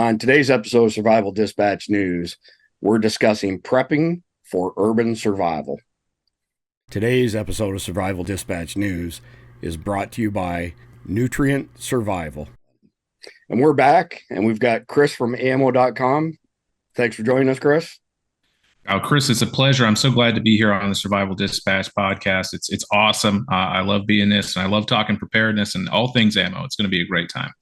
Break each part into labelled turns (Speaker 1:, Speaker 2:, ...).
Speaker 1: On today's episode of Survival Dispatch News, we're discussing prepping for urban survival. Today's episode of Survival Dispatch News is brought to you by Nutrient Survival. And we're back, and we've got Chris from ammo.com. Thanks for joining us, Chris.
Speaker 2: Oh, Chris, it's a pleasure. I'm so glad to be here on the Survival Dispatch podcast. It's awesome. I love being this, and I love talking preparedness and all things ammo. It's going to be a great time.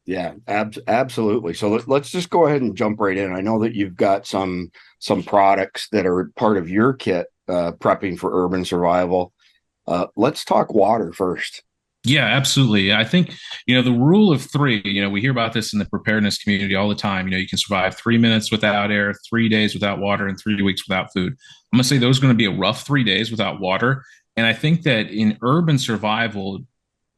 Speaker 1: Yeah, absolutely. So let's just go ahead and jump right in. I know that you've got some products that are part of your kit, prepping for urban survival. Let's talk water first.
Speaker 2: Yeah, absolutely. I think, the rule of three, we hear about this in the preparedness community all the time. You can survive 3 minutes without air, 3 days without water, and 3 weeks without food. I'm going to say those are going to be a rough 3 days without water. And I think that in urban survival,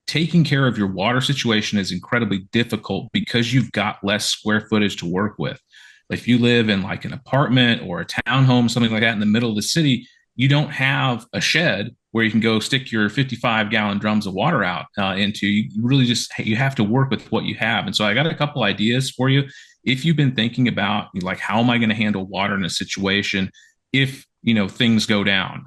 Speaker 2: taking care of your water situation is incredibly difficult because you've got less square footage to work with. If you live in like an apartment or a townhome, something like that in the middle of the city, you don't have a shed where you can go stick your 55-gallon drums of water out into. You really you have to work with what you have. And so I got a couple ideas for you. If you've been thinking about like, how am I going to handle water in a situation if things go down?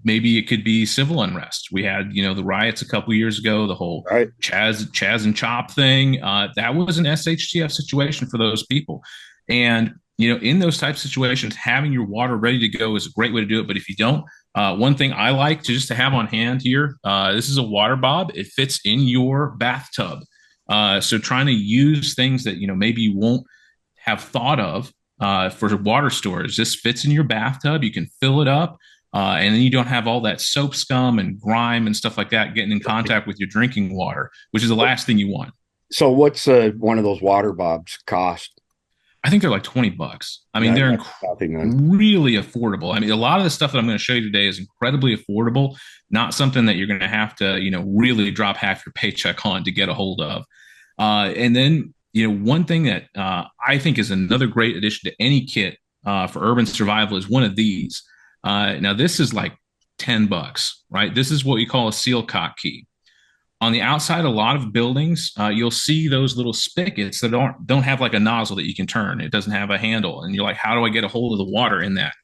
Speaker 2: Maybe it could be civil unrest. We had the riots a couple years ago, the whole
Speaker 1: Right.
Speaker 2: Chaz and Chop thing. That was an SHTF situation for those people. And in those types of situations, having your water ready to go is a great way to do it. But if you don't, one thing I like to have on hand here, this is a water bob. It fits in your bathtub. So trying to use things that maybe you won't have thought of for water storage. This fits in your bathtub. You can fill it up, and then you don't have all that soap scum and grime and stuff like that getting in contact with your drinking water, which is the last thing you want.
Speaker 1: So what's one of those water bobs cost?
Speaker 2: I think they're like $20. I mean, they're really affordable. I mean, a lot of the stuff that I'm going to show you today is incredibly affordable, not something that you're going to have to, really drop half your paycheck on to get a hold of. And then, one thing that I think is another great addition to any kit for urban survival is one of these. Now, this is like $10, right? This is what we call a seal cock key. On the outside, a lot of buildings, you'll see those little spigots that don't have like a nozzle that you can turn. It doesn't have a handle. And you're like, how do I get a hold of the water in that?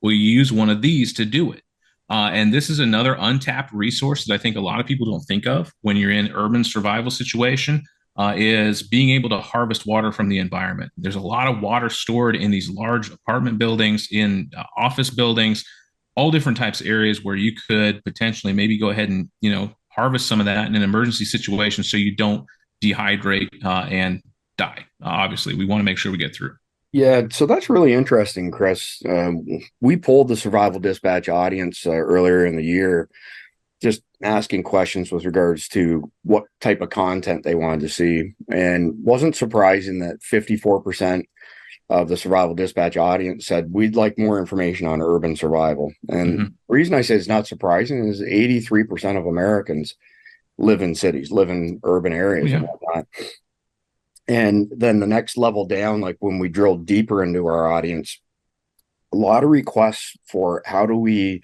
Speaker 2: Well, you use one of these to do it. And this is another untapped resource that I think a lot of people don't think of when you're in urban survival situation, is being able to harvest water from the environment. There's a lot of water stored in these large apartment buildings, in office buildings, all different types of areas where you could potentially maybe go ahead and, harvest some of that in an emergency situation so you don't dehydrate and die. Obviously, we want to make sure we get through.
Speaker 1: Yeah, so that's really interesting, Chris. We polled the Survival Dispatch audience earlier in the year, just asking questions with regards to what type of content they wanted to see. And wasn't surprising that 54% of the Survival Dispatch audience said we'd like more information on urban survival. And the reason I say it's not surprising is 83% of Americans live in cities, live in urban areas and whatnot. And then the next level down, like when we drill deeper into our audience, a lot of requests for how do we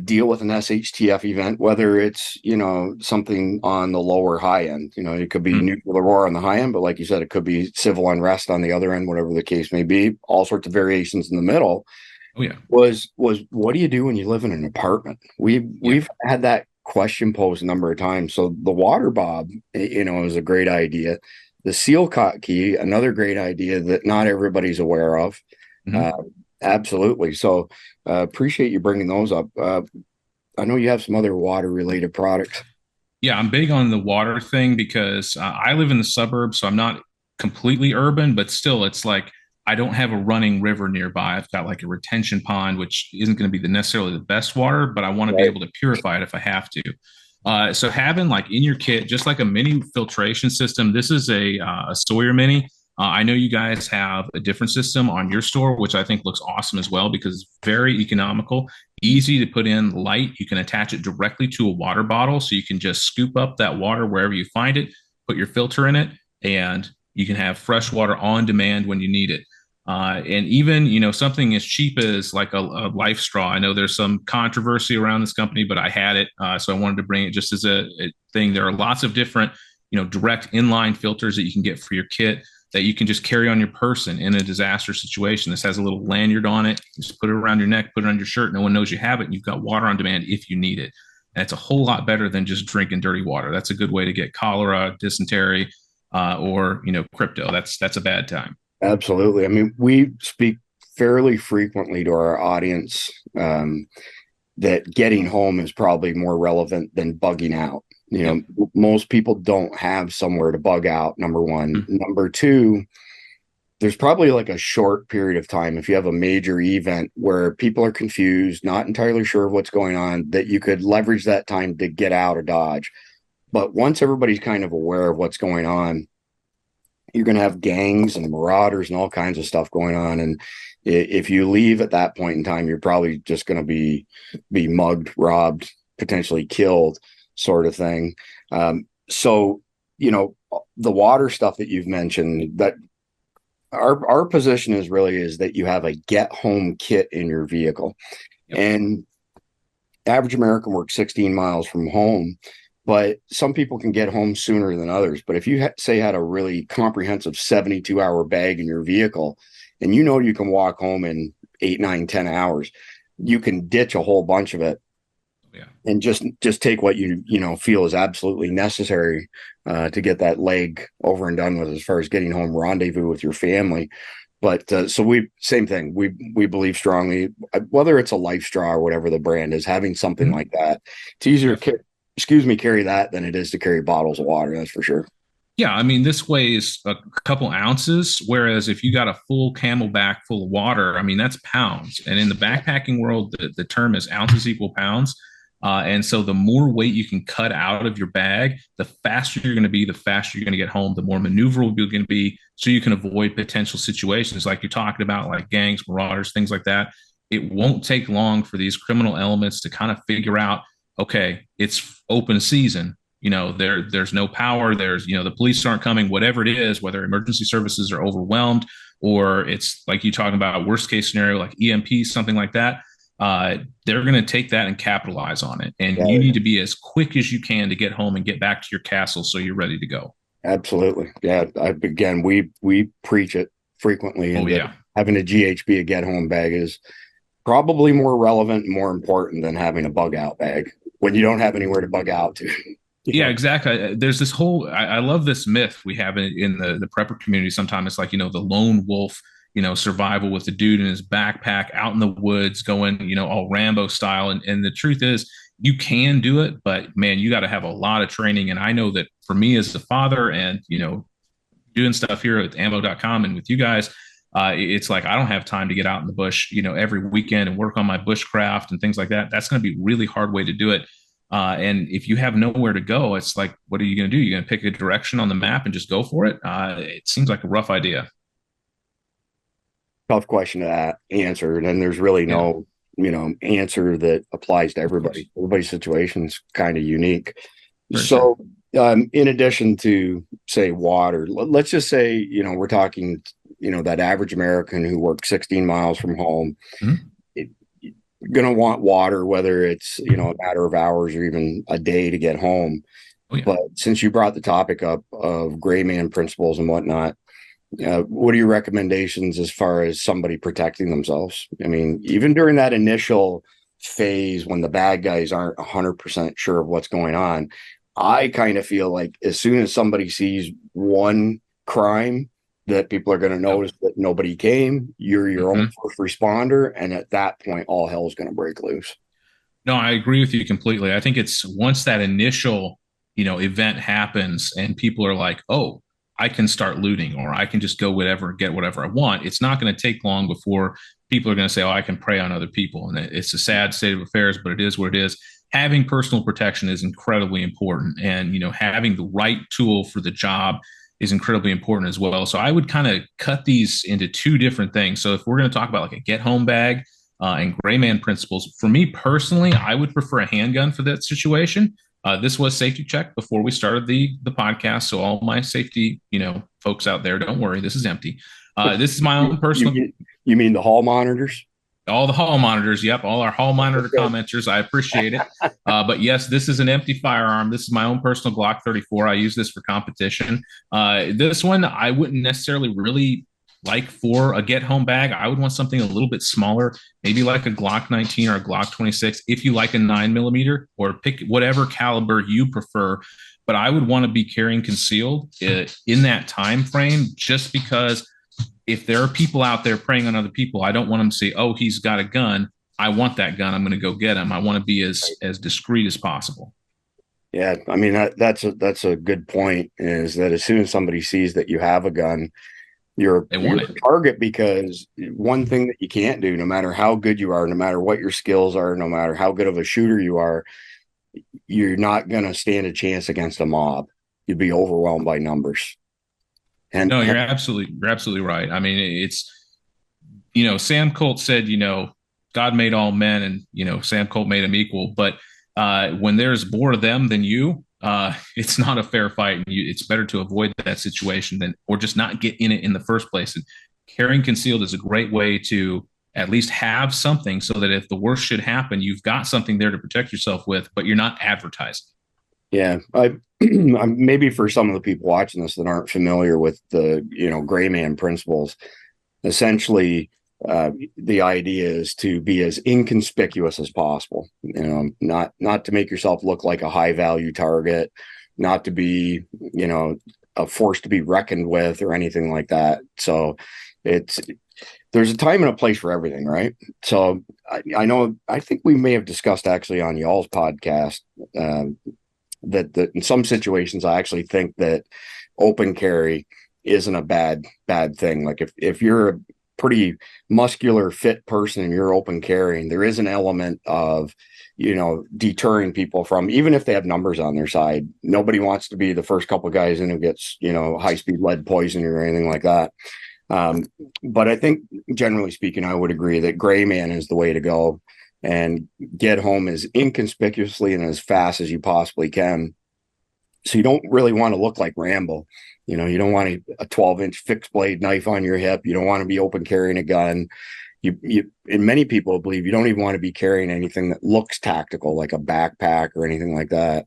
Speaker 1: deal with an SHTF event, whether it's, something on the lower high end. It could be nuclear war on the high end, but like you said, it could be civil unrest on the other end, whatever the case may be, all sorts of variations in the middle.
Speaker 2: Oh, yeah.
Speaker 1: Was what do you do when you live in an apartment? We've had that question posed a number of times. So the water bob, is a great idea. The seal cock key, another great idea that not everybody's aware of. Absolutely. So appreciate you bringing those up. I know you have some other water related products.
Speaker 2: Yeah, I'm big on the water thing because I live in the suburbs, so I'm not completely urban, but still it's like I don't have a running river nearby. I've got like a retention pond, which isn't going to be necessarily the best water, but I want to be able to purify it if I have to. So having like in your kit, just like a mini filtration system, this is a Sawyer Mini. I know you guys have a different system on your store, which I think looks awesome as well because it's very economical, easy to put in, light. You can attach it directly to a water bottle. So you can just scoop up that water wherever you find it, put your filter in it, and you can have fresh water on demand when you need it. And even, something as cheap as like a life straw. I know there's some controversy around this company, but I had it. So I wanted to bring it just as a thing. There are lots of different, direct inline filters that you can get for your kit. that you can just carry on your person in a disaster situation. This has a little lanyard on it. Just put it around your neck, put it on your shirt. No one knows you have it. And you've got water on demand if you need it. And it's a whole lot better than just drinking dirty water. That's a good way to get cholera, dysentery, or crypto. That's a bad time.
Speaker 1: Absolutely. I mean, we speak fairly frequently to our audience that getting home is probably more relevant than bugging out. Most people don't have somewhere to bug out, number one. Mm-hmm. Number two, there's probably like a short period of time, if you have a major event where people are confused, not entirely sure of what's going on, that you could leverage that time to get out of Dodge. But once everybody's kind of aware of what's going on, you're going to have gangs and marauders and all kinds of stuff going on. And if you leave at that point in time, you're probably just going to be mugged, robbed, potentially killed, sort of thing. So, the water stuff that you've mentioned, that our position is that you have a get home kit in your vehicle. Yep. And average American works 16 miles from home, but some people can get home sooner than others. But if you had a really comprehensive 72-hour bag in your vehicle, and you can walk home in 8, 9, 10 hours, you can ditch a whole bunch of it. Yeah. And just take what you feel is absolutely necessary to get that leg over and done with as far as getting home, rendezvous with your family. But so same thing. We believe strongly, whether it's a Life Straw or whatever the brand is, having something mm-hmm. like that. It's easier to carry that than it is to carry bottles of water. That's for sure.
Speaker 2: Yeah, I mean, this weighs a couple ounces, whereas if you got a full Camelback full of water, I mean, that's pounds. And in the backpacking world, the term is ounces equal pounds. And so the more weight you can cut out of your bag, the faster you're going to be, the faster you're going to get home, the more maneuverable you're going to be, so you can avoid potential situations like you're talking about, like gangs, marauders, things like that. It won't take long for these criminal elements to kind of figure out, okay, it's open season. There's no power. There's, the police aren't coming, whatever it is, whether emergency services are overwhelmed or it's like you talking about worst case scenario, like EMP, something like that. They're going to take that and capitalize on it. And you need to be as quick as you can to get home and get back to your castle so you're ready to go.
Speaker 1: Absolutely. Yeah. Again, we preach it frequently.
Speaker 2: Oh, yeah.
Speaker 1: Having a GHB, a get home bag, is probably more relevant and more important than having a bug out bag when you don't have anywhere to bug out to.
Speaker 2: Yeah, exactly. There's this whole, I love this myth we have in the prepper community. Sometimes it's like, the lone wolf, survival with the dude in his backpack out in the woods going, all Rambo style. And the truth is you can do it, but man, you got to have a lot of training. And I know that for me as a father and, doing stuff here at ammo.com and with you guys, it's like, I don't have time to get out in the bush, every weekend and work on my bushcraft and things like that. That's going to be a really hard way to do it. And if you have nowhere to go, it's like, what are you going to do? You're going to pick a direction on the map and just go for it? It seems like a rough idea.
Speaker 1: Tough question to answer. And there's really no, answer that applies to everybody. Everybody's situation is kind of unique. So in addition to, say, water, let's just say, we're talking, that average American who works 16 miles from home, mm-hmm. Going to want water, whether it's, a matter of hours or even a day to get home. Oh, yeah. But since you brought the topic up of gray man principles and whatnot, what are your recommendations as far as somebody protecting themselves? I mean, even during that initial phase when the bad guys aren't 100% sure of what's going on, I kind of feel like as soon as somebody sees one crime that people are going to notice that nobody came, you're your mm-hmm. own first responder. And at that point, all hell is going to break loose.
Speaker 2: No, I agree with you completely. I think it's once that initial, event happens and people are like, oh, I can start looting or I can just go get whatever I want. It's not going to take long before people are going to say, oh, I can prey on other people. And it's a sad state of affairs, but it is what it is. Having personal protection is incredibly important. And, having the right tool for the job is incredibly important as well. So I would kind of cut these into two different things. So if we're going to talk about like a get home bag and gray man principles, for me personally, I would prefer a handgun for that situation. This was safety check before we started the podcast. So all my safety, folks out there, don't worry, this is empty. This is my own personal.
Speaker 1: You mean the hall monitors?
Speaker 2: All the hall monitors. Yep. All our hall monitor commenters. I appreciate it. But yes, this is an empty firearm. This is my own personal Glock 34. I use this for competition. This one, I wouldn't necessarily really like for a get home bag. I would want something a little bit smaller, maybe like a Glock 19 or a Glock 26, if you like a 9mm, or pick whatever caliber you prefer. But I would want to be carrying concealed in that time frame, just because if there are people out there preying on other people, I don't want them to say, oh, he's got a gun. I want that gun. I'm going to go get him. I want to be as discreet as possible.
Speaker 1: Yeah, I mean that's a good point. Is that as soon as somebody sees that you have a gun, you're a target, because one thing that you can't do, no matter how good you are, no matter what your skills are, no matter how good of a shooter you are, you're not going to stand a chance against a mob. You'd be overwhelmed by numbers.
Speaker 2: And no, you're absolutely right. I mean, it's, Sam Colt said, God made all men, and, Sam Colt made them equal. But when there's more of them than you, it's not a fair fight. It's better to avoid that situation or just not get in it in the first place. And carrying concealed is a great way to at least have something, so that if the worst should happen, you've got something there to protect yourself with, but you're not advertising.
Speaker 1: Yeah, maybe for some of the people watching this that aren't familiar with the gray man principles, essentially the idea is to be as inconspicuous as possible. Not to make yourself look like a high value target, not to be a force to be reckoned with or anything like that. So there's a time and a place for everything, right? So I think we may have discussed actually on y'all's podcast that in some situations, I actually think that open carry isn't a bad thing. Like if you're a pretty muscular, fit person and you're open carrying, there is an element of, deterring people from, even if they have numbers on their side. Nobody wants to be the first couple of guys in who gets, high speed lead poisoning or anything like that. But I think generally speaking, I would agree that gray man is the way to go, and get home as inconspicuously and as fast as you possibly can. So you don't really want to look like Rambo. You don't want a 12-inch fixed blade knife on your hip. You don't want to be open carrying a gun. And many people believe you don't even want to be carrying anything that looks tactical, like a backpack or anything like that.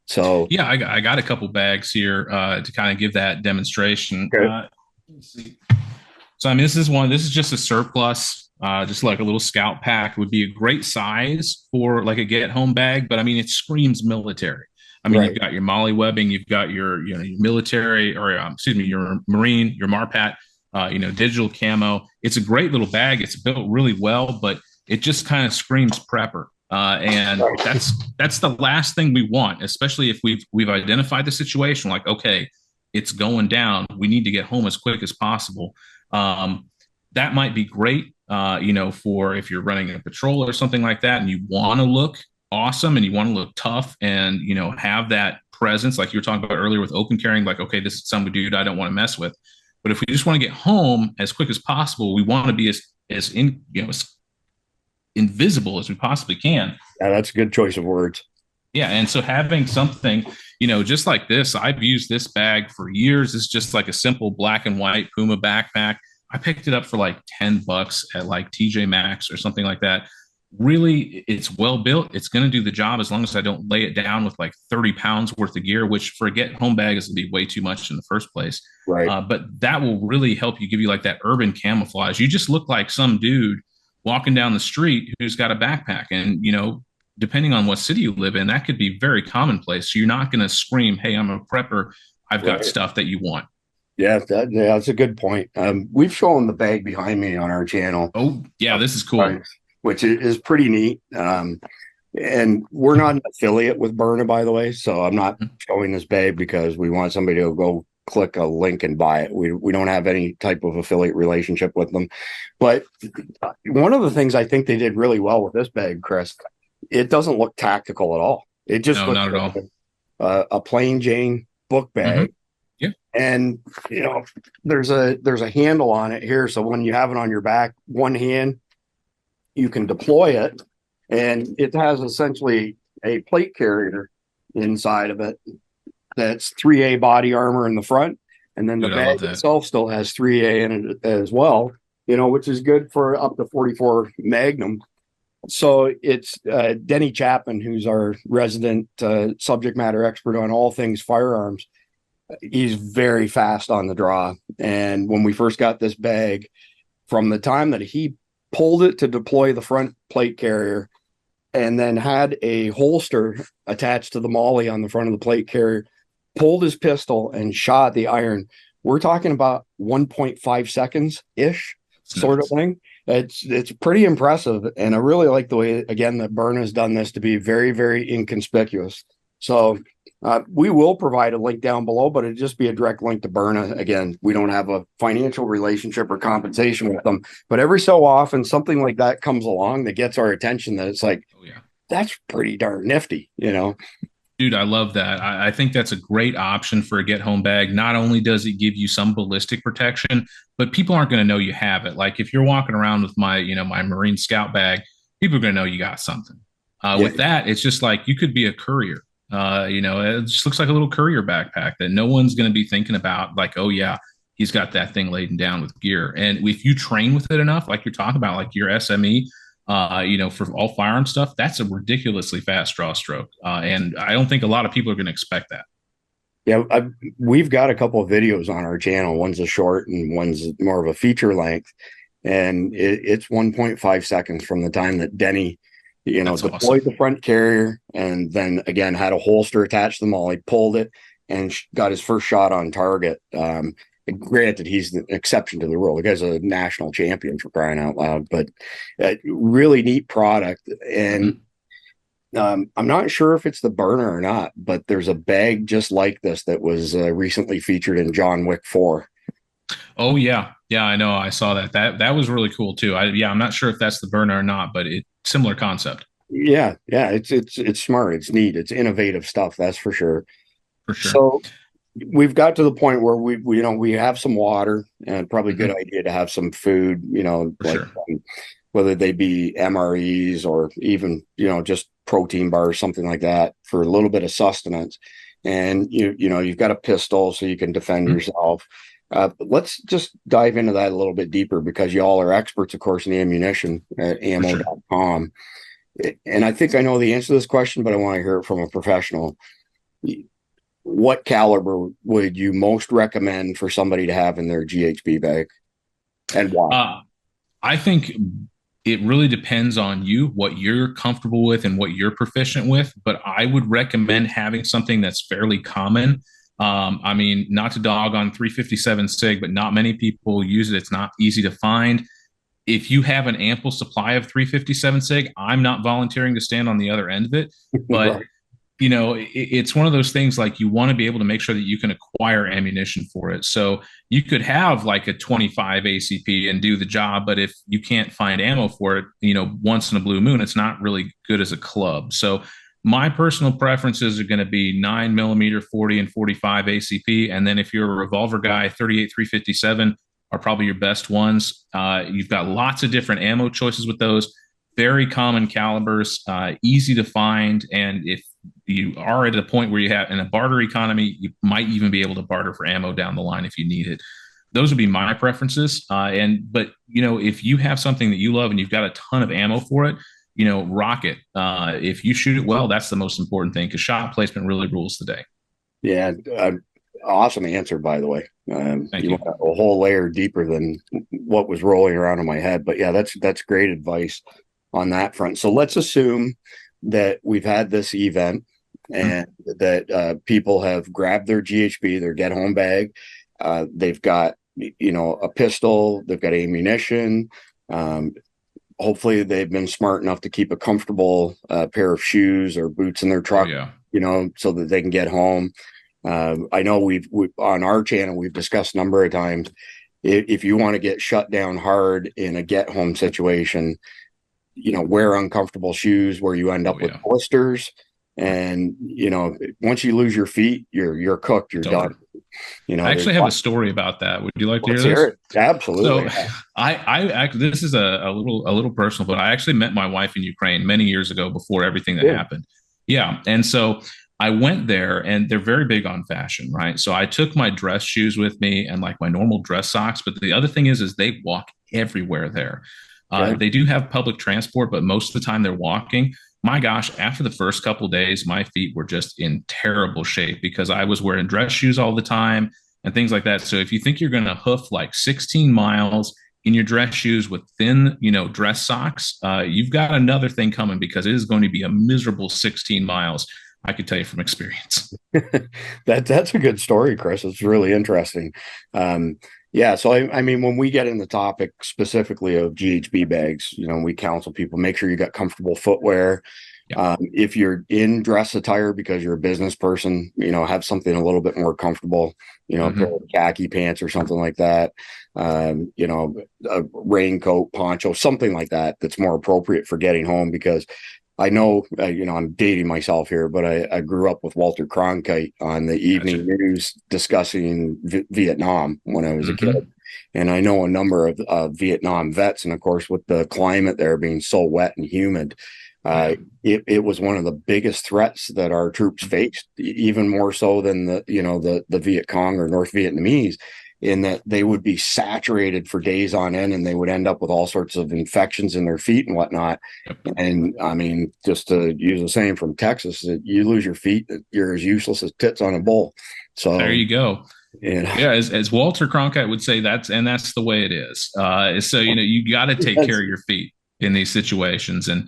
Speaker 1: So
Speaker 2: yeah, I got a couple bags here to kind of give that demonstration.
Speaker 1: Okay.
Speaker 2: Let's see. So I mean, this is just a surplus. Just like a little scout pack would be a great size for like a get home bag, but I mean, it screams military. I mean, right. You've got your molly webbing, you've got your your military, or your Marine, your Marpat, digital camo. It's a great little bag. It's built really well, but it just kind of screams prepper. And that's the last thing we want, especially if we've identified the situation. Like, okay, it's going down. We need to get home as quick as possible. That might be great. For if you're running a patrol or something like that, and you want to look awesome and you want to look tough and, have that presence, like you were talking about earlier with open carrying, like, okay, this is some dude I don't want to mess with. But if we just want to get home as quick as possible, we want to be as invisible as we possibly can.
Speaker 1: Yeah, that's a good choice of words.
Speaker 2: Yeah. And so having something, just like this, I've used this bag for years. It's just like a simple black and white Puma backpack. I picked it up for like $10 at like TJ Maxx or something like that. Really, it's well built. It's going to do the job as long as I don't lay it down with like 30 pounds worth of gear, which for a get home bag is going to be way too much in the first place.
Speaker 1: Right.
Speaker 2: But that will really help you, give you like that urban camouflage. You just look like some dude walking down the street who's got a backpack. And, depending on what city you live in, that could be very commonplace. So you're not going to scream, hey, I'm a prepper. I've got stuff that you want.
Speaker 1: Yeah, that's a good point. We've shown the bag behind me on our channel.
Speaker 2: Oh, yeah, this is cool.
Speaker 1: Which is pretty neat. And we're not an affiliate with Burna, by the way. So I'm not showing this bag because we want somebody to go click a link and buy it. We don't have any type of affiliate relationship with them. But one of the things I think they did really well with this bag, Chris, it doesn't look tactical at all. It just looks
Speaker 2: not
Speaker 1: like
Speaker 2: at all.
Speaker 1: A plain Jane book bag.
Speaker 2: Mm-hmm. Yeah.
Speaker 1: And there's a handle on it here. So when you have it on your back, one hand, you can deploy it, and it has essentially a plate carrier inside of it that's 3A body armor in the front. And then the bag itself still has 3A in it as well. which is good for up to 44 Magnum. So it's Denny Chapman, who's our resident subject matter expert on all things firearms. He's very fast on the draw. And when we first got this bag, from the time that he pulled it to deploy the front plate carrier and then had a holster attached to the molly on the front of the plate carrier, pulled his pistol and shot the iron, we're talking about 1.5 seconds ish sort of thing. It's pretty impressive. And I really like the way, again, that Burna has done this to be very, very inconspicuous. So we will provide a link down below, but it'd just be a direct link to Burna. Again, we don't have a financial relationship or compensation with them, but every so often something like that comes along that gets our attention, that it's like, oh, yeah, that's pretty darn nifty,
Speaker 2: Dude, I love that. I think that's a great option for a get home bag. Not only does it give you some ballistic protection, but people aren't going to know you have it. Like if you're walking around with my Marine Scout bag, people are going to know you got something. Yeah. With that, it's just like you could be a courier. It just looks like a little courier backpack that no one's going to be thinking about. Like, oh yeah, he's got that thing laden down with gear. And if you train with it enough, like you're talking about, like your SME, for all firearm stuff, that's a ridiculously fast draw stroke. And I don't think a lot of people are going to expect that.
Speaker 1: Yeah, we've got a couple of videos on our channel. One's a short and one's more of a feature length. And it's 1.5 seconds from the time that Denny, deployed awesome. The front carrier and then again had a holster attached to the molly, pulled it and got his first shot on target. Granted, he's the exception to the rule. The guy's a national champion, for crying out loud, but really neat product. And I'm not sure if it's the Burna or not, but there's a bag just like this that was recently featured in John Wick 4.
Speaker 2: Oh yeah. Yeah, I know. I saw that. That was really cool too. I'm not sure if that's the Burna or not, but it's similar concept.
Speaker 1: Yeah. It's smart. It's neat. It's innovative stuff. That's for sure.
Speaker 2: For sure.
Speaker 1: So we've got to the point where we have some water, and probably a good idea to have some food,
Speaker 2: sure.
Speaker 1: Whether they be MREs or even, just protein bars, something like that, for a little bit of sustenance. And you've got a pistol so you can defend yourself. Let's just dive into that a little bit deeper, because y'all are experts, of course, in ammunition at ammo.com. Sure. And I think I know the answer to this question, but I want to hear it from a professional. What caliber would you most recommend for somebody to have in their GHB bag, and why?
Speaker 2: I think it really depends on you, what you're comfortable with and what you're proficient with. But I would recommend having something that's fairly common. Not to dog on 357 SIG, but not many people use it. It's not easy to find. If you have an ample supply of 357 SIG, I'm not volunteering to stand on the other end of it, but right. It's one of those things, like you want to be able to make sure that you can acquire ammunition for it. So you could have like a 25 ACP and do the job, but if you can't find ammo for it, once in a blue moon, it's not really good as a club. So my personal preferences are going to be 9mm, 40 and 45 ACP. And then if you're a revolver guy, 38, 357 are probably your best ones. You've got lots of different ammo choices with those. Very common calibers, easy to find. And if you are at a point where you have in a barter economy, you might even be able to barter for ammo down the line if you need it. Those would be my preferences. But if you have something that you love and you've got a ton of ammo for it, rock it. If you shoot it well, that's the most important thing, because shot placement really rules the day.
Speaker 1: Yeah. Awesome answer, by the way.
Speaker 2: Thank you.
Speaker 1: Went a whole layer deeper than what was rolling around in my head. But yeah, that's great advice on that front. So let's assume that we've had this event and that people have grabbed their GHB, their get home bag. They've got, a pistol, they've got ammunition. Hopefully they've been smart enough to keep a comfortable pair of shoes or boots in their truck, so that they can get home. I know we've on our channel, we've discussed a number of times, if you want to get shut down hard in a get home situation, wear uncomfortable shoes where you end up with blisters. And, once you lose your feet, you're cooked, you're done.
Speaker 2: I actually have a story about that. Would you like to hear this?
Speaker 1: Absolutely.
Speaker 2: So I this is a little personal, but I actually met my wife in Ukraine many years ago before everything that happened. Yeah. And so I went there, and they're very big on fashion, right? So I took my dress shoes with me and like my normal dress socks. But the other thing is they walk everywhere there.
Speaker 1: Yeah.
Speaker 2: They do have public transport, but most of the time they're walking. My gosh, after the first couple of days, my feet were just in terrible shape because I was wearing dress shoes all the time and things like that. So if you think you're going to hoof like 16 miles in your dress shoes with thin, dress socks, you've got another thing coming because it is going to be a miserable 16 miles. I could tell you from experience.
Speaker 1: That's a good story, Chris. It's really interesting. Yeah, so I mean, when we get in the topic specifically of GHB bags, we counsel people make sure you got comfortable footwear.
Speaker 2: Yeah.
Speaker 1: If you're in dress attire because you're a business person, have something a little bit more comfortable, a pair of khaki pants or something like that. A raincoat, poncho, something like that that's more appropriate for getting home because I know, I'm dating myself here, but I grew up with Walter Cronkite on the evening news discussing Vietnam when I was a kid. And I know a number of Vietnam vets. And of course, with the climate there being so wet and humid, it was one of the biggest threats that our troops faced, even more so than the Viet Cong or North Vietnamese, in that they would be saturated for days on end and they would end up with all sorts of infections in their feet and whatnot. And I mean, just to use a saying from Texas, that you lose your feet, you're as useless as tits on a bull. So
Speaker 2: there you go.
Speaker 1: Yeah,
Speaker 2: as Walter Cronkite would say, that's the way it is. So you got to take care of your feet in these situations, and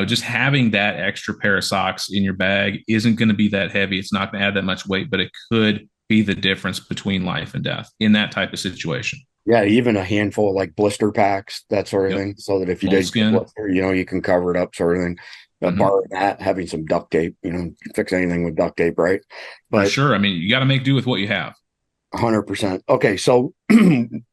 Speaker 2: just having that extra pair of socks in your bag isn't going to be that heavy. It's not going to add that much weight, but it could be the difference between life and death in that type of situation.
Speaker 1: Yeah, even a handful of like blister packs, that sort of thing, so that if you did
Speaker 2: skin,
Speaker 1: blister, you can cover it up, sort of thing. Barring that, having some duct tape, fix anything with duct tape, right?
Speaker 2: But for sure, I mean, you got to make do with what you have.
Speaker 1: 100%. Okay, so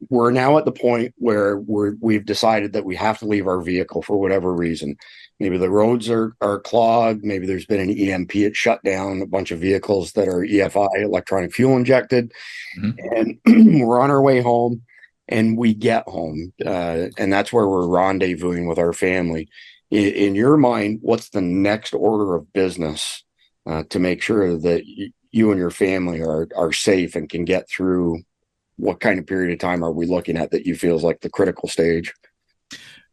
Speaker 1: we're now at the point where we've decided that we have to leave our vehicle for whatever reason. Maybe the roads are clogged. Maybe there's been an EMP, it shut down a bunch of vehicles that are EFI, electronic fuel injected, and we're on our way home. And we get home, and that's where we're rendezvousing with our family. In your mind, what's the next order of business to make sure that you and your family are safe and can get through? What kind of period of time are we looking at that you feel is like the critical stage?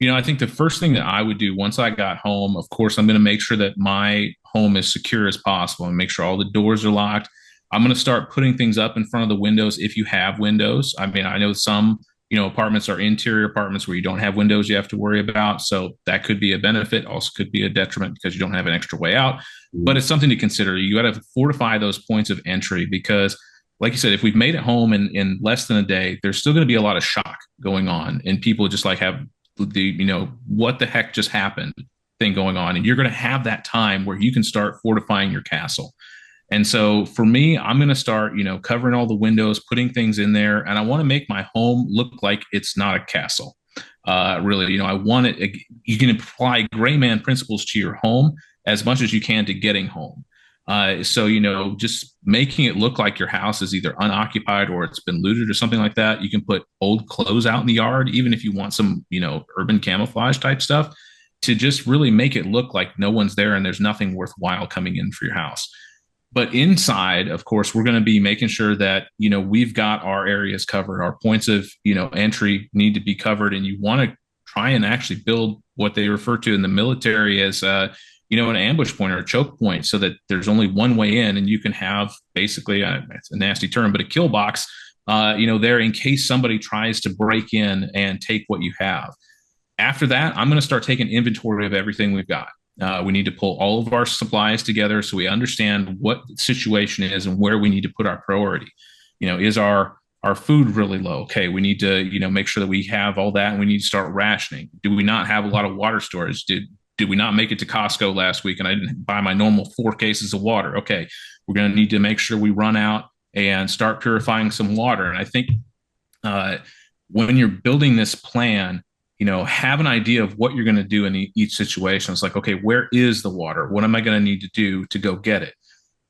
Speaker 2: I think the first thing that I would do once I got home, of course, I'm going to make sure that my home is secure as possible and make sure all the doors are locked. I'm going to start putting things up in front of the windows if you have windows. I mean, I know some, apartments are interior apartments where you don't have windows you have to worry about. So that could be a benefit, also could be a detriment because you don't have an extra way out. But it's something to consider. You got to fortify those points of entry because, like you said, if we've made it home in less than a day, there's still going to be a lot of shock going on. And people just like have the, what the heck just happened thing going on. And you're going to have that time where you can start fortifying your castle. And so for me, I'm going to start, covering all the windows, putting things in there. And I want to make my home look like it's not a castle. Really, I want it. You can apply gray man principles to your home as much as you can to getting home. So, just making it look like your house is either unoccupied or it's been looted or something like that. You can put old clothes out in the yard, even if you want some, urban camouflage type stuff, to just really make it look like no one's there and there's nothing worthwhile coming in for your house. But inside, of course, we're going to be making sure that, we've got our areas covered. Our points of, entry need to be covered. And you want to try and actually build what they refer to in the military as, an ambush point or a choke point so that there's only one way in and you can have basically, it's a nasty term, but a kill box, there in case somebody tries to break in and take what you have. After that, I'm going to start taking inventory of everything we've got. We need to pull all of our supplies together so we understand what the situation is and where we need to put our priority. Is our food really low? Okay, we need to, make sure that we have all that and we need to start rationing. Do we not have a lot of water storage? Did we not make it to Costco last week and I didn't buy my normal 4 cases of water? Okay, we're going to need to make sure we run out and start purifying some water. And I think when you're building this plan, have an idea of what you're going to do in each situation. It's like, okay, where is the water? What am I going to need to do to go get it?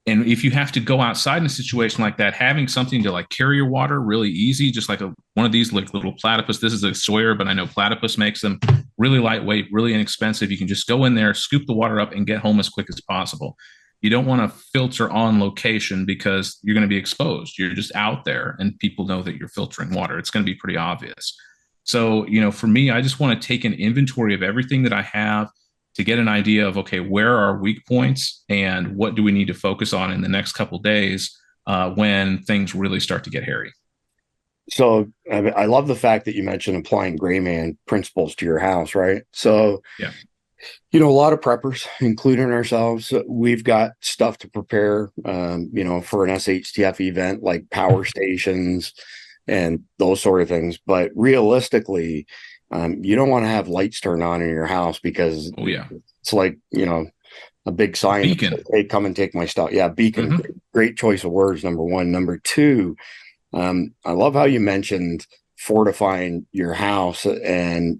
Speaker 2: And if you have to go outside in a situation like that, having something to like carry your water really easy, just like one of these like little platypus. This is a Sawyer, but I know Platypus makes them really lightweight, really inexpensive. You can just go in there, scoop the water up and get home as quick as possible. You don't want to filter on location because you're going to be exposed. You're just out there and people know that you're filtering water. It's going to be pretty obvious. So, for me, I just want to take an inventory of everything that I have to get an idea of, okay, where are weak points and what do we need to focus on in the next couple of days when things really start to get hairy.
Speaker 1: So I love the fact that you mentioned applying gray man principles to your house, right? So,
Speaker 2: Yeah.
Speaker 1: a lot of preppers, including ourselves, we've got stuff to prepare, for an SHTF event like power stations and those sort of things. But realistically, you don't want to have lights turned on in your house because
Speaker 2: Oh, yeah.
Speaker 1: it's like, a big sign that says,
Speaker 2: Beacon.
Speaker 1: hey, come and take my stuff. Yeah, beacon.
Speaker 2: Mm-hmm.
Speaker 1: Great choice of words, number one. Number two, I love how you mentioned fortifying your house. And,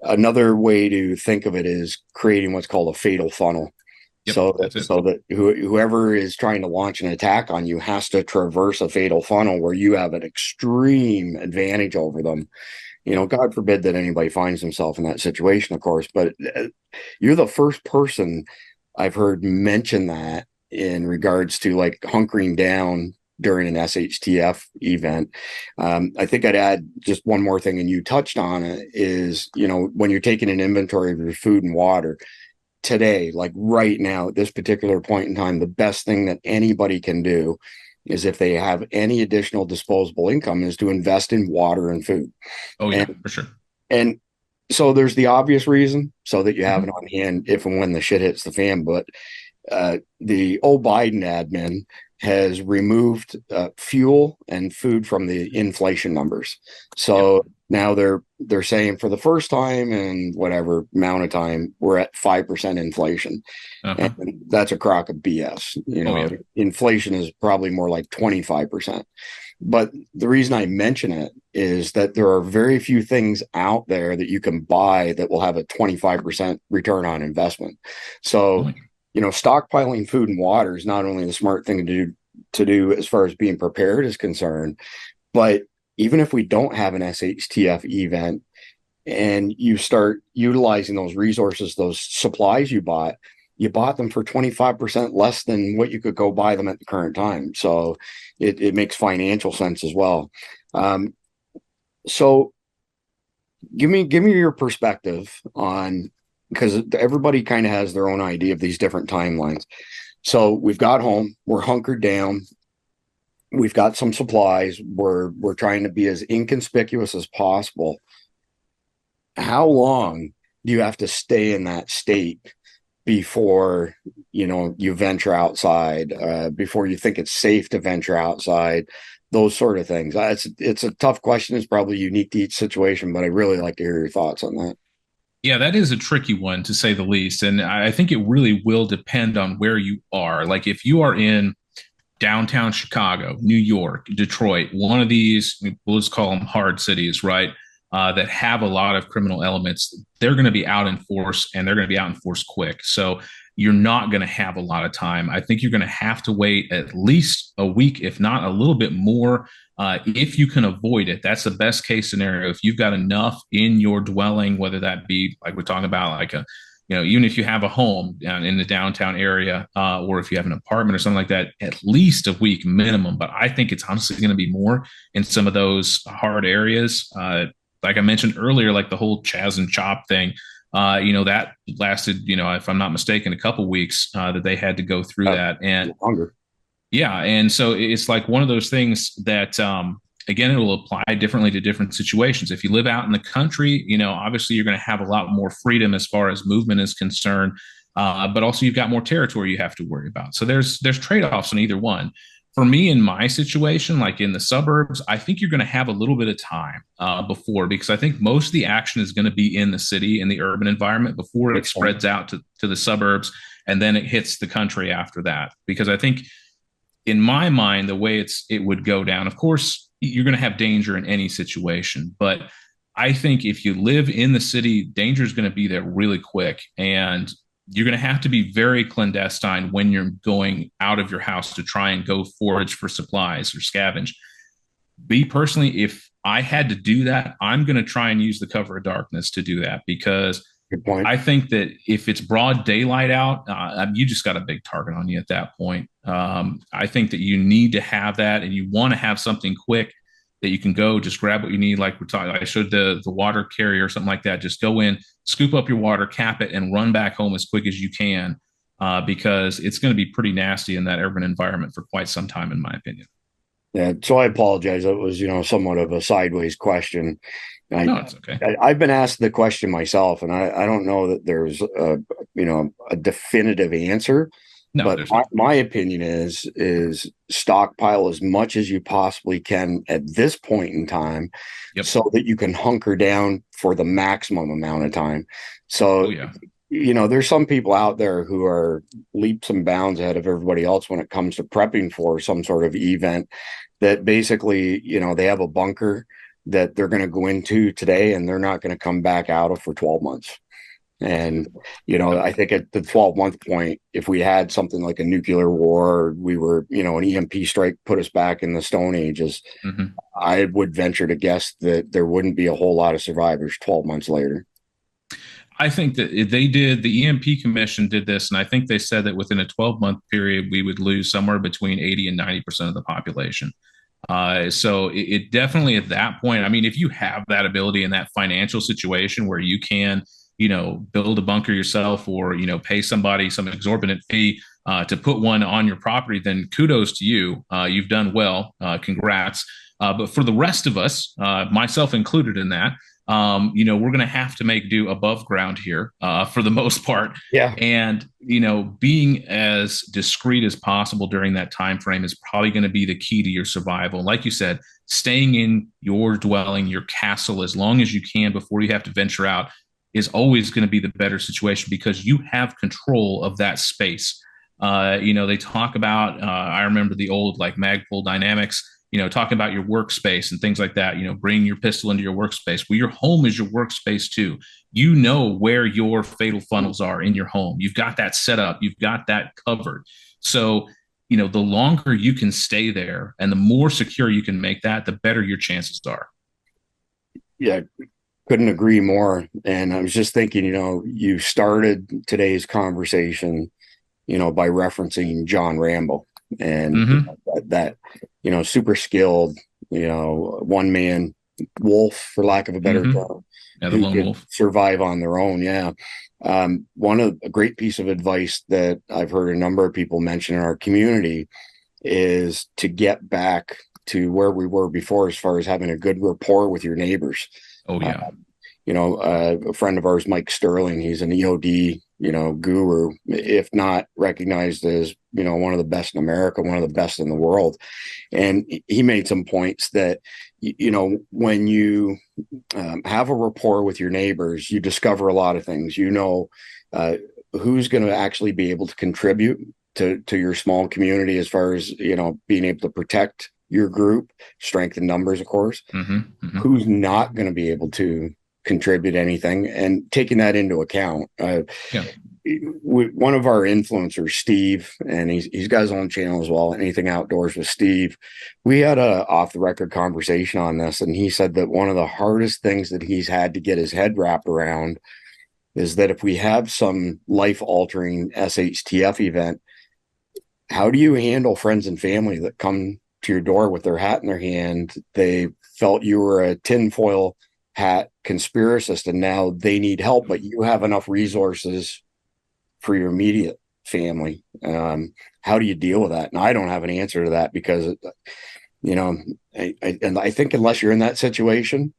Speaker 1: another way to think of it is creating what's called a fatal funnel.
Speaker 2: Yep.
Speaker 1: So
Speaker 2: That's
Speaker 1: that
Speaker 2: it.
Speaker 1: so that whoever is trying to launch an attack on you has to traverse a fatal funnel where you have an extreme advantage over them. God forbid that anybody finds himself in that situation, of course, but you're the first person I've heard mention that in regards to like hunkering down during an SHTF event. I think I'd add just one more thing, and you touched on it, is, when you're taking an inventory of your food and water today, like right now, at this particular point in time, the best thing that anybody can do is, if they have any additional disposable income, is to invest in water and food.
Speaker 2: Oh, yeah,
Speaker 1: And,
Speaker 2: for sure.
Speaker 1: and so there's the obvious reason, so that you have it
Speaker 2: Mm-hmm.
Speaker 1: on hand if and when the shit hits the fan. But the old Biden admin has removed fuel and food from the inflation numbers.
Speaker 2: Yep.
Speaker 1: So now they're saying for the first time in whatever amount of time, we're at 5% inflation.
Speaker 2: Uh-huh.
Speaker 1: And that's a crock of BS.
Speaker 2: Oh, yeah.
Speaker 1: Inflation is probably more like 25%. But the reason I mention it is that there are very few things out there that you can buy that will have a 25% return on investment. So,
Speaker 2: Point.
Speaker 1: stockpiling food and water is not only the smart thing to do as far as being prepared is concerned, but even if we don't have an SHTF event and you start utilizing those resources, those supplies you bought them for 25% less than what you could go buy them at the current time. So it makes financial sense as well. Um, so give me your perspective on, because everybody kind of has their own idea of these different timelines. So we've got home, we're hunkered down, we've got some supplies, we're trying to be as inconspicuous as possible. How long do you have to stay in that state before you venture outside, before you think it's safe to venture outside, those sort of things? It's a tough question. It's probably unique to each situation, but I really like to hear your thoughts on that.
Speaker 2: Yeah, that is a tricky one to say the least. And I think it really will depend on where you are. Like if you are in downtown Chicago, New York, Detroit, one of these, we'll just call them hard cities, right? That have a lot of criminal elements, they're going to be out in force and they're going to be out in force quick. So you're not going to have a lot of time. I think you're going to have to wait at least a week, if not a little bit more, if you can avoid it. That's the best case scenario. If you've got enough in your dwelling, whether that be like we're talking about, like even if you have a home down in the downtown area, or if you have an apartment or something like that, at least a week minimum. But I think it's honestly going to be more in some of those hard areas. Like I mentioned earlier, like the whole Chaz and Chop thing, that lasted, if I'm not mistaken, a couple weeks that they had to go through that. And
Speaker 1: Longer.
Speaker 2: yeah, and so it's like one of those things that, again, it will apply differently to different situations. If you live out in the country, obviously you're going to have a lot more freedom as far as movement is concerned, but also you've got more territory you have to worry about. So there's trade offs on either one. For me, in my situation, like in the suburbs, I think you're going to have a little bit of time before, because I think most of the action is going to be in the city, in the urban environment, before it spreads out to the suburbs, and then it hits the country after that. Because I think, in my mind, the way it would go down, of course, you're going to have danger in any situation, but I think if you live in the city, danger is going to be there really quick, and you're going to have to be very clandestine when you're going out of your house to try and go forage for supplies or scavenge. Me personally, if I had to do that, I'm going to try and use the cover of darkness to do that, because
Speaker 1: Good point.
Speaker 2: I think that if it's broad daylight out, you just got a big target on you at that point. I think that you need to have that, and you want to have something quick that you can go just grab what you need. Like we're talking, I showed the water carrier or something like that. Just go in, scoop up your water, cap it, and run back home as quick as you can, because it's going to be pretty nasty in that urban environment for quite some time, in my opinion.
Speaker 1: Yeah, so I apologize. It was, somewhat of a sideways question.
Speaker 2: No,
Speaker 1: I,
Speaker 2: it's okay.
Speaker 1: I've been asked the question myself, and I don't know that there's a definitive answer.
Speaker 2: No,
Speaker 1: But
Speaker 2: there's
Speaker 1: my,
Speaker 2: not.
Speaker 1: my opinion is stockpile as much as you possibly can at this point in time,
Speaker 2: Yep.
Speaker 1: so that you can hunker down for the maximum amount of time.
Speaker 2: Oh
Speaker 1: So,
Speaker 2: yeah.
Speaker 1: there's some people out there who are leaps and bounds ahead of everybody else when it comes to prepping for some sort of event, that basically, they have a bunker that they're going to go into today and they're not going to come back out of for 12 months. And,
Speaker 2: Yep.
Speaker 1: I think at the 12-month point, if we had something like a nuclear war, we were, an EMP strike put us back in the Stone Ages,
Speaker 2: Mm-hmm.
Speaker 1: I would venture to guess that there wouldn't be a whole lot of survivors 12 months later.
Speaker 2: I think that they did, the EMP commission did this, and I think they said that within a 12-month period, we would lose somewhere between 80 and 90% of the population. So it definitely at that point, I mean, if you have that ability in that financial situation where you can, build a bunker yourself or, pay somebody some exorbitant fee to put one on your property, then kudos to you. You've done well. Congrats. But for the rest of us, myself included in that, we're going to have to make do above ground here for the most part.
Speaker 1: Yeah.
Speaker 2: And being as discreet as possible during that time frame is probably going to be the key to your survival. Like you said, staying in your dwelling, your castle, as long as you can before you have to venture out is always going to be the better situation because you have control of that space. They talk about, I remember the old like Magpul dynamics, talking about your workspace and things like that, bring your pistol into your workspace. Well, your home is your workspace too. You know where your fatal funnels are in your home. You've got that set up, you've got that covered. So, the longer you can stay there and the more secure you can make that, the better your chances are.
Speaker 1: Yeah. Couldn't agree more. And I was just thinking, you started today's conversation, by referencing John Rambo and
Speaker 2: Mm-hmm.
Speaker 1: that, super skilled, one man wolf, for lack of a better
Speaker 2: Mm-hmm.
Speaker 1: term,
Speaker 2: Yeah, the
Speaker 1: who
Speaker 2: lone
Speaker 1: could
Speaker 2: wolf.
Speaker 1: survive on their own. Yeah. One of a great piece of advice that I've heard a number of people mention in our community is to get back to where we were before, as far as having a good rapport with your neighbors.
Speaker 2: Oh
Speaker 1: Uh,
Speaker 2: yeah.
Speaker 1: a friend of ours, Mike Sterling, he's an EOD, guru, if not recognized as, one of the best in America, one of the best in the world. And he made some points that, when you have a rapport with your neighbors, you discover a lot of things, uh, who's going to actually be able to contribute to your small community, as far as, being able to protect your group, strength in numbers, of course,
Speaker 2: Mm-hmm. Mm-hmm.
Speaker 1: who's not going to be able to contribute anything, and taking that into account.
Speaker 2: Yeah.
Speaker 1: One of our influencers, Steve, and he's got his own channel as well, Anything Outdoors with Steve. We had a off the record conversation on this, and he said that one of the hardest things that he's had to get his head wrapped around is that if we have some life altering SHTF event, how do you handle friends and family that come to your door with their hat in their hand? They felt you were a tinfoil hat conspiracist, and now they need help, but you have enough resources for your immediate family. How do you deal with that? And I don't have an answer to that, because, and I think unless you're in that situation,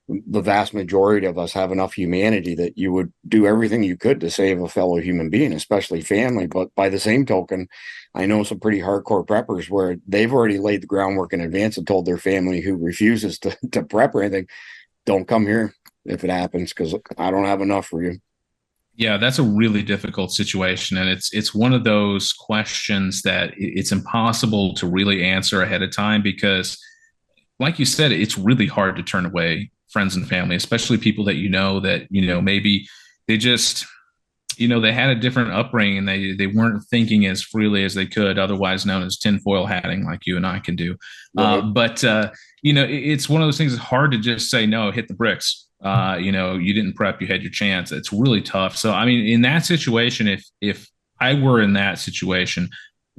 Speaker 1: the vast majority of us have enough humanity that you would do everything you could to save a fellow human being, especially family. But by the same token, I know some pretty hardcore preppers where they've already laid the groundwork in advance and told their family who refuses to prep or anything, don't come here if it happens, because I don't have enough for you.
Speaker 2: Yeah, that's a really difficult situation, and it's one of those questions that it's impossible to really answer ahead of time because, like you said, it's really hard to turn away friends and family, especially people that that maybe they just they had a different upbringing and they weren't thinking as freely as they could, otherwise known as tinfoil hatting, like you and I can do.
Speaker 1: Right.
Speaker 2: But it's one of those things. It's hard to just say no, hit the bricks. You didn't prep, you had your chance. It's really tough. So I mean, in that situation, if I were in that situation,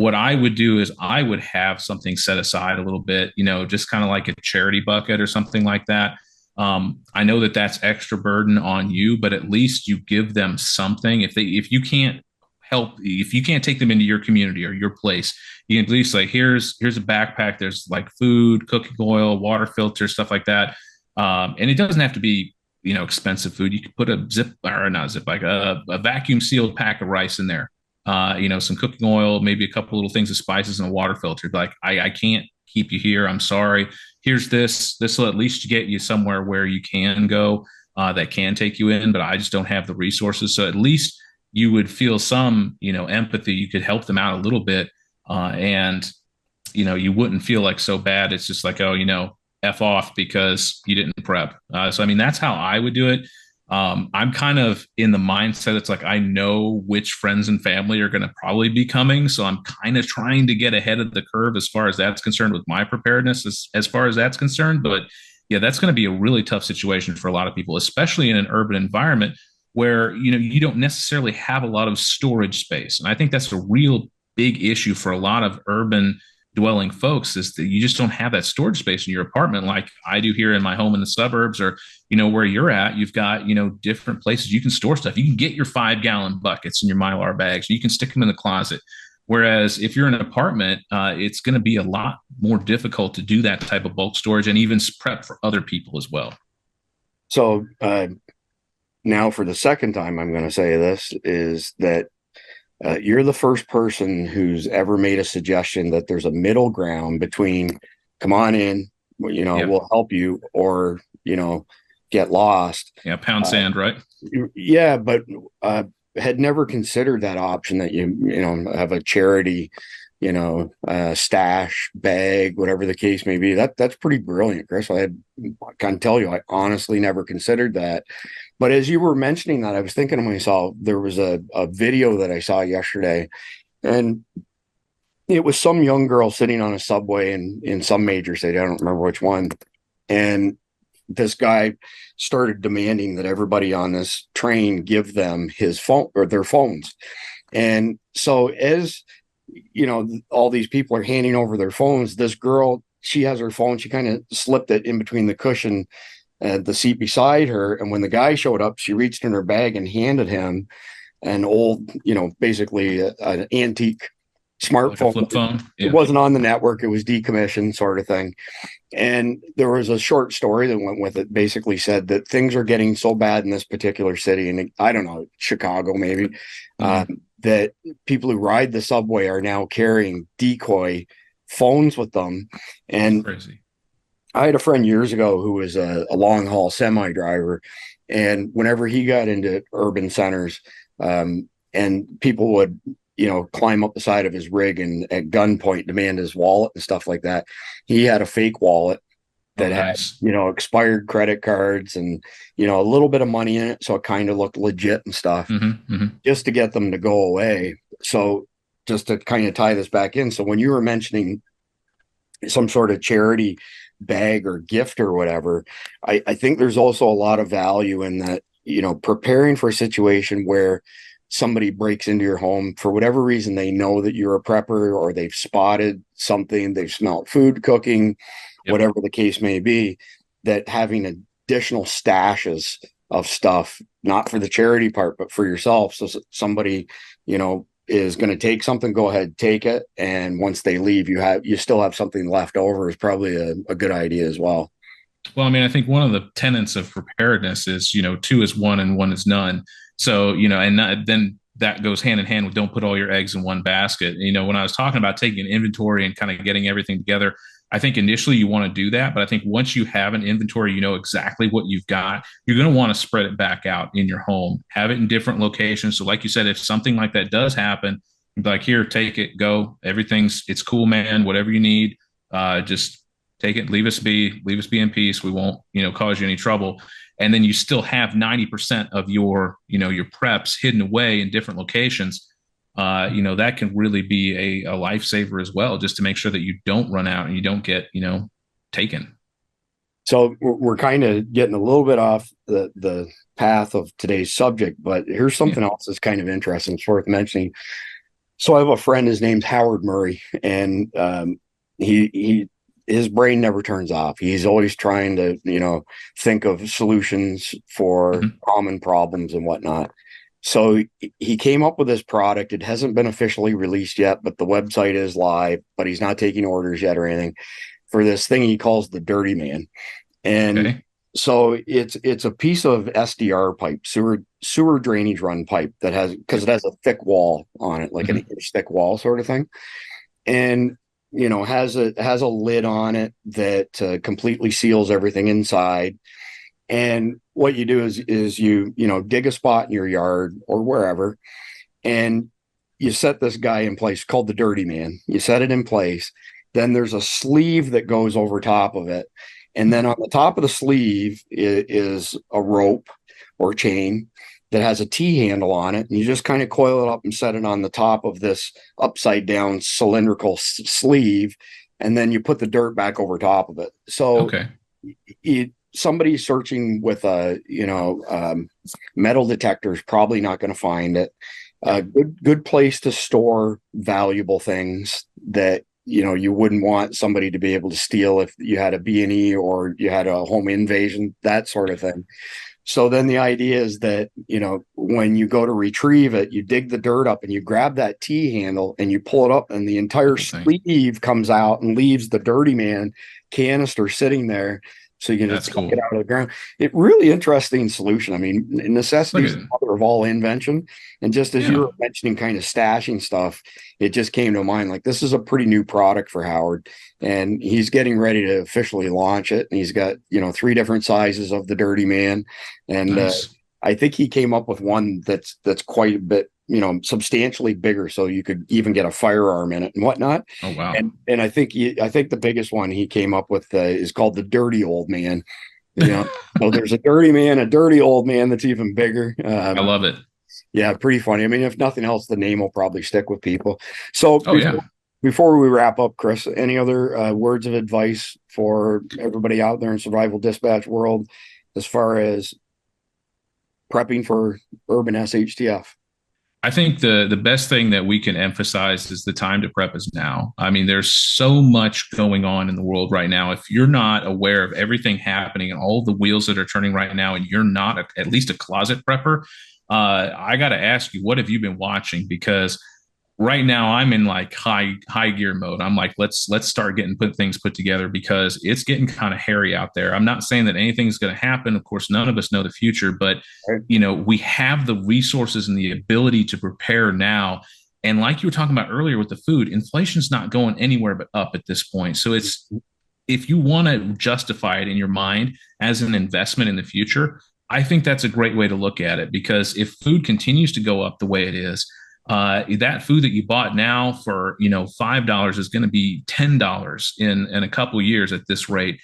Speaker 2: what I would do is I would have something set aside a little bit, just kind of like a charity bucket or something like that. I know that that's extra burden on you, but at least you give them something. If you can't if you can't take them into your community or your place, you can at least like, here's a backpack. There's like food, cooking oil, water filter, stuff like that. And it doesn't have to be, expensive food. You could put a zip or not zip, like a vacuum sealed pack of rice in there, some cooking oil, maybe a couple little things of spices and a water filter. Like, I can't keep you here. I'm sorry. Here's this. This will at least get you somewhere where you can go, that can take you in, but I just don't have the resources. So at least you would feel some, empathy. You could help them out a little bit. And, you wouldn't feel like so bad. It's just like, oh, F off because you didn't prep. So, I mean, that's how I would do it. I'm kind of in the mindset. It's like, I know which friends and family are going to probably be coming. So I'm kind of trying to get ahead of the curve as far as that's concerned with my preparedness, as far as that's concerned. But yeah, that's going to be a really tough situation for a lot of people, especially in an urban environment where, you don't necessarily have a lot of storage space. And I think that's a real big issue for a lot of urban dwelling folks, is that you just don't have that storage space in your apartment like I do here in my home in the suburbs, or where you're at. You've got different places you can store stuff. You can get your 5-gallon buckets and your Mylar bags. You can stick them in the closet. Whereas if you're in an apartment, it's going to be a lot more difficult to do that type of bulk storage and even prep for other people as well.
Speaker 1: So now for the second time I'm going to say this, is that you're the first person who's ever made a suggestion that there's a middle ground between come on in, yep, we'll help you, or, get lost.
Speaker 2: Yeah, pound sand, right?
Speaker 1: Yeah, but had never considered that option, that you have a charity, stash bag, whatever the case may be. That's pretty brilliant, Chris. I can't tell you, I honestly never considered that. But as you were mentioning that, I was thinking to myself, there was a video that I saw yesterday, and it was some young girl sitting on a subway in some major city. I don't remember which one. And this guy started demanding that everybody on this train give them his phone or their phones. And so as all these people are handing over their phones, this girl, she has her phone, she kind of slipped it in between the cushion and the seat beside her. And when the guy showed up, she reached in her bag and handed him an old, basically an antique smartphone. Like
Speaker 2: flip phone.
Speaker 1: Yeah. It wasn't on the network. It was decommissioned, sort of thing. And there was a short story that went with it, basically said that things are getting so bad in this particular city, and I don't know, Chicago maybe, that people who ride the subway are now carrying decoy phones with them. And
Speaker 2: crazy.
Speaker 1: I had a friend years ago who was a long haul semi driver, and whenever he got into urban centers, and people would climb up the side of his rig and at gunpoint demand his wallet and stuff like that, he had a fake wallet that had expired credit cards and a little bit of money in it, so it kind of looked legit and stuff, just to get them to go away. So just to kind of tie this back in, so when you were mentioning some sort of charity bag or gift or whatever, I think there's also a lot of value in that, preparing for a situation where somebody breaks into your home for whatever reason. They know that you're a prepper, or they've spotted something, they've smelled food cooking, whatever the case may be, that having additional stashes of stuff, not for the charity part, but for yourself. So somebody, is going to take something, go ahead, take it. And once they leave, you still have something left over, is probably a good idea as well.
Speaker 2: Well, I mean, I think one of the tenets of preparedness is, 2 is 1 and 1 is none. So, then that goes hand in hand with don't put all your eggs in one basket. When I was talking about taking an inventory and kind of getting everything together, I think initially you want to do that. But I think once you have an inventory, exactly what you've got, you're going to want to spread it back out in your home, have it in different locations. So like you said, if something like that does happen, be like, here, take it, go. It's cool, man. Whatever you need, just take it, leave us be in peace. We won't, cause you any trouble. And then you still have 90% of your preps hidden away in different locations. That can really be a lifesaver as well, just to make sure that you don't run out and you don't get, taken.
Speaker 1: So we're kind of getting a little bit off the path of today's subject, but here's something else that's kind of interesting. It's worth mentioning. So I have a friend, his name's Howard Murray, and he his brain never turns off. He's always trying to, think of solutions for
Speaker 2: Mhm.
Speaker 1: common problems and whatnot. So he came up with this product. It hasn't been officially released yet, but the website is live, but he's not taking orders yet or anything for this thing he calls the Dirty Man. And
Speaker 2: Okay.
Speaker 1: so it's a piece of SDR pipe, sewer drainage run pipe that has, because
Speaker 2: Yep.
Speaker 1: it has a thick wall on it, like an
Speaker 2: Mhm.
Speaker 1: inch thick wall sort of thing, and has a lid on it that completely seals everything inside. And what you do is you dig a spot in your yard or wherever, and you set this guy in place called the Dirty Man. You set it in place. Then there's a sleeve that goes over top of it. And then on the top of the sleeve is a rope or chain that has a T handle on it. And you just kind of coil it up and set it on the top of this upside down cylindrical sleeve. And then you put the dirt back over top of it. So
Speaker 2: Okay.
Speaker 1: somebody searching with metal detector is probably not going to find it.
Speaker 2: Yep.
Speaker 1: Good place to store valuable things that you wouldn't want somebody to be able to steal if you had a B&E or you had a home invasion, that sort of thing. So then the idea is that, when you go to retrieve it, you dig the dirt up and you grab that T handle and you pull it up, and the entire
Speaker 2: Little thing.
Speaker 1: sleeve comes out and leaves the Dirty Man canister sitting there. So you can just
Speaker 2: That's
Speaker 1: take it
Speaker 2: cool.
Speaker 1: out of the ground. It really interesting solution. I mean, necessity
Speaker 2: Look
Speaker 1: is
Speaker 2: at
Speaker 1: the
Speaker 2: it.
Speaker 1: mother of all invention. And just as you
Speaker 2: Yeah.
Speaker 1: were mentioning kind of stashing stuff, it just came to mind, like, this is a pretty new product for Howard, and he's getting ready to officially launch it. And he's got, 3 different sizes of the Dirty Man. And
Speaker 2: Nice.
Speaker 1: I think he came up with one that's quite a bit, substantially bigger, so you could even get a firearm in it and whatnot.
Speaker 2: Oh wow.
Speaker 1: And I think the biggest one he came up with is called the Dirty Old Man. You know, so there's a dirty man, a dirty old man that's even bigger.
Speaker 2: I love it.
Speaker 1: Yeah, pretty funny. I mean, if nothing else, the name will probably stick with people. So
Speaker 2: Oh yeah.
Speaker 1: before we wrap up, Chris, any other words of advice for everybody out there in survival dispatch world as far as prepping for urban SHTF?
Speaker 2: I think the best thing that we can emphasize is the time to prep is now. I mean, there's so much going on in the world right now. If you're not aware of everything happening and all the wheels that are turning right now, and you're not at least a closet prepper, I got to ask you, what have you been watching? Because right now I'm in like high gear mode. I'm like, let's start getting things put together because it's getting kind of hairy out there. I'm not saying that anything's going to happen. Of course, none of us know the future, but
Speaker 1: Right?
Speaker 2: we have the resources and the ability to prepare now. And like you were talking about earlier with the food, inflation's not going anywhere but up at this point. So it's, if you want to justify it in your mind as an investment in the future, I think that's a great way to look at it, because if food continues to go up the way it is, that food that you bought now for $5 is going to be $10 in a couple of years at this rate.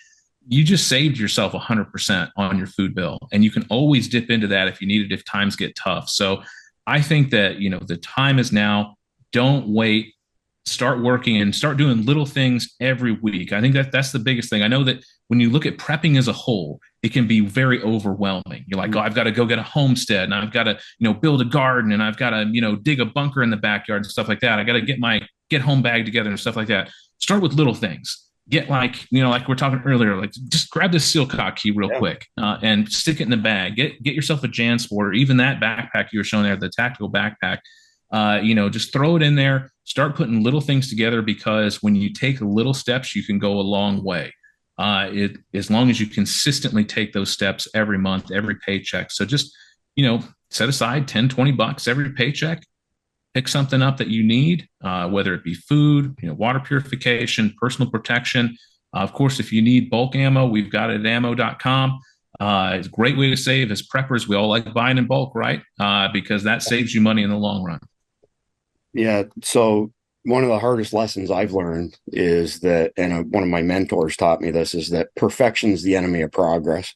Speaker 2: You just saved yourself 100% on your food bill, and you can always dip into that if you need it, if times get tough. So I think that the time is now. Don't wait. Start working and start doing little things every week. I think that's the biggest thing. I know that when you look at prepping as a whole, it can be very overwhelming. You're like, oh, I've got to go get a homestead, and I've got to build a garden, and I've got to dig a bunker in the backyard and stuff like that. I got to get my get home bag together and stuff like that. Start with little things. Get like like we are talking earlier, like just grab this Sealcock key real
Speaker 1: Yeah.
Speaker 2: quick and stick it in the bag. Get yourself a JanSport, or even that backpack you were showing there, the tactical backpack. Just throw it in there, start putting little things together, because when you take little steps, you can go a long way. As long as you consistently take those steps every month, every paycheck. So just, set aside 10, $20 every paycheck, pick something up that you need, whether it be food, water purification, personal protection. Of course, if you need bulk ammo, we've got it at ammo.com. It's a great way to save. As preppers, we all like buying in bulk, right? Because that saves you money in the long run.
Speaker 1: Yeah. So one of the hardest lessons I've learned is that, and one of my mentors taught me this, is that perfection is the enemy of progress.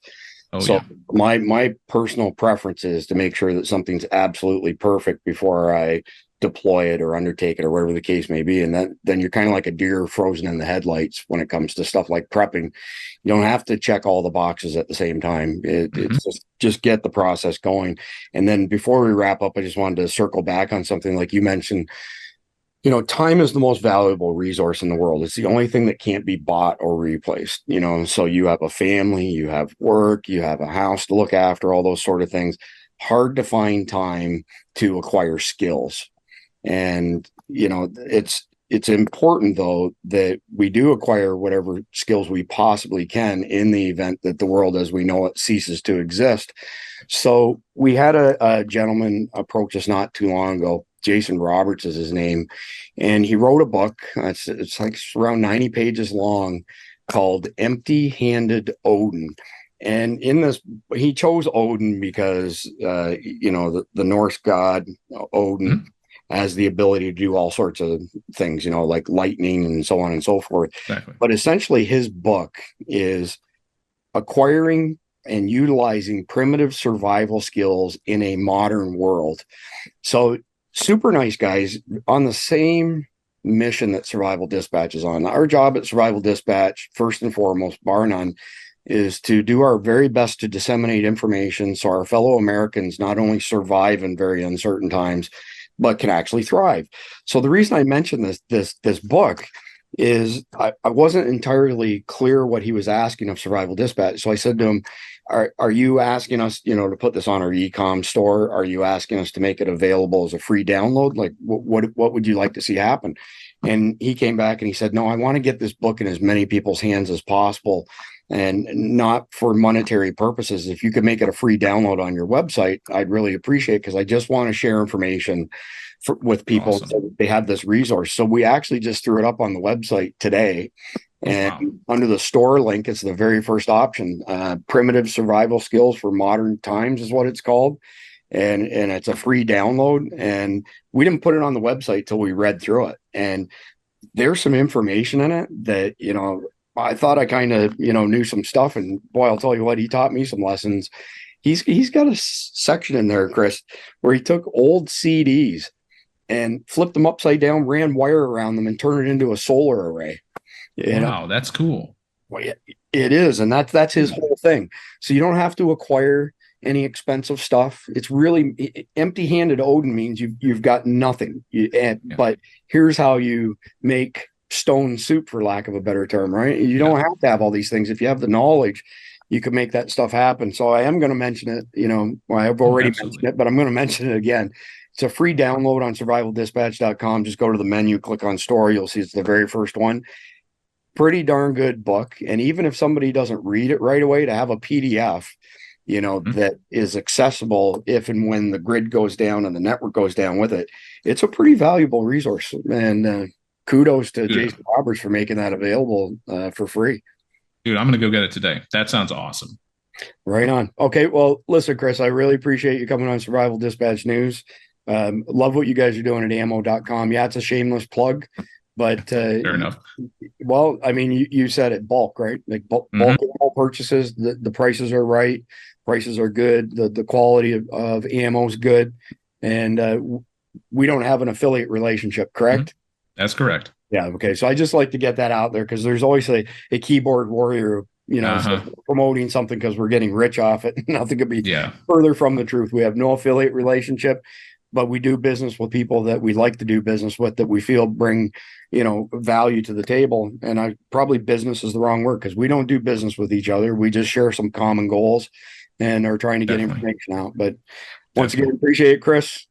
Speaker 2: Oh
Speaker 1: So
Speaker 2: yeah.
Speaker 1: my personal preference is to make sure that something's absolutely perfect before I deploy it or undertake it or whatever the case may be. And then you're kind of like a deer frozen in the headlights when it comes to stuff like prepping. You don't have to check all the boxes at the same time.
Speaker 2: Mm-hmm.
Speaker 1: It's just get the process going. And then before we wrap up, I just wanted to circle back on something like you mentioned. Time is the most valuable resource in the world. It's the only thing that can't be bought or replaced. So you have a family, you have work, you have a house to look after, all those sort of things. Hard to find time to acquire skills. And, it's important though that we do acquire whatever skills we possibly can in the event that the world as we know it ceases to exist. So we had a gentleman approach us not too long ago. Jason Roberts is his name, and he wrote a book. It's like around 90 pages long, called Empty-Handed Odin. And in this, he chose Odin because the Norse god Odin
Speaker 2: Mm-hmm.
Speaker 1: has the ability to do all sorts of things, like lightning and so on and so forth.
Speaker 2: Exactly.
Speaker 1: But essentially, his book is acquiring and utilizing primitive survival skills in a modern world. So super nice guys on the same mission that Survival Dispatch is on. Our job at Survival Dispatch, first and foremost, bar none, is to do our very best to disseminate information so our fellow Americans not only survive in very uncertain times, but can actually thrive. So the reason I mentioned this book is I wasn't entirely clear what he was asking of Survival Dispatch. So I said to him, are you asking us, to put this on our e-com store? Are you asking us to make it available as a free download? Like what would you like to see happen? And he came back and he said, no, I want to get this book in as many people's hands as possible, and not for monetary purposes. If you could make it a free download on your website, I'd really appreciate it, because I just want to share information with people.
Speaker 2: Awesome.
Speaker 1: So they have this resource. So we actually just threw it up on the website today. And under the store link, it's the very first option. Primitive survival skills for modern times is what it's called. And it's a free download. And we didn't put it on the website till we read through it. And there's some information in it that, I thought I kind of, knew some stuff. And boy, I'll tell you what, he taught me some lessons. He's got a section in there, Chris, where he took old CDs and flipped them upside down, ran wire around them, and turned it into a solar array.
Speaker 2: Wow, that's cool.
Speaker 1: Well, it is, and that's his whole thing. So you don't have to acquire any expensive stuff. It's really empty-handed. Odin means you've got nothing. But here's how you make stone soup, for lack of a better term, right? You don't have to have all these things. If you have the knowledge, you can make that stuff happen. So I am going to mention it. I've already mentioned it, but I'm going to mention it again. It's a free download on survivaldispatch.com. Just go to the menu, click on store. You'll see it's the very first one. Pretty darn good book. And even if somebody doesn't read it right away, to have a PDF, that is accessible if and when the grid goes down and the network goes down with it, it's a pretty valuable resource. And kudos to Jason Roberts for making that available for free.
Speaker 2: Dude, I'm going to go get it today. That sounds awesome.
Speaker 1: Right on. Okay. Well, listen, Chris, I really appreciate you coming on Survival Dispatch News. Love what you guys are doing at ammo.com. Yeah, it's a shameless plug, but
Speaker 2: fair enough.
Speaker 1: Well, I mean, you said it, bulk, right? Like bulk ammo purchases, the prices are right. Prices are good. The quality of ammo is good. And we don't have an affiliate relationship, correct?
Speaker 2: That's correct.
Speaker 1: Yeah. Okay. So I just like to get that out there, because there's always a keyboard warrior, promoting something because we're getting rich off it. Nothing could be further from the truth. We have no affiliate relationship, but we do business with people that we like to do business with, that we feel bring, value to the table. And probably business is the wrong word, because we don't do business with each other. We just share some common goals and are trying to get information out. But once again, appreciate it, Chris.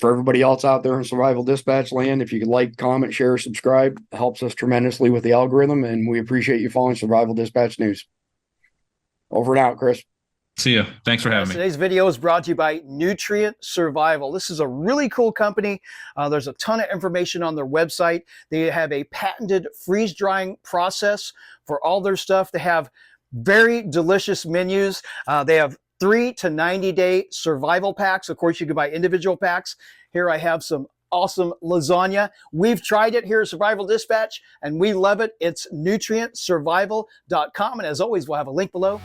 Speaker 1: For everybody else out there in Survival Dispatch land, if you could like, comment, share, subscribe, it helps us tremendously with the algorithm. And we appreciate you following Survival Dispatch News. Over and out, Chris.
Speaker 2: See ya. Thanks for having me.
Speaker 3: Today's video is brought to you by Nutrient Survival. This is a really cool company. There's a ton of information on their website. They have a patented freeze drying process for all their stuff. They have very delicious menus. They have 3 to 90-day survival packs. Of course, you can buy individual packs. Here I have some awesome lasagna. We've tried it here at Survival Dispatch, and we love it. It's nutrientsurvival.com. And as always, we'll have a link below.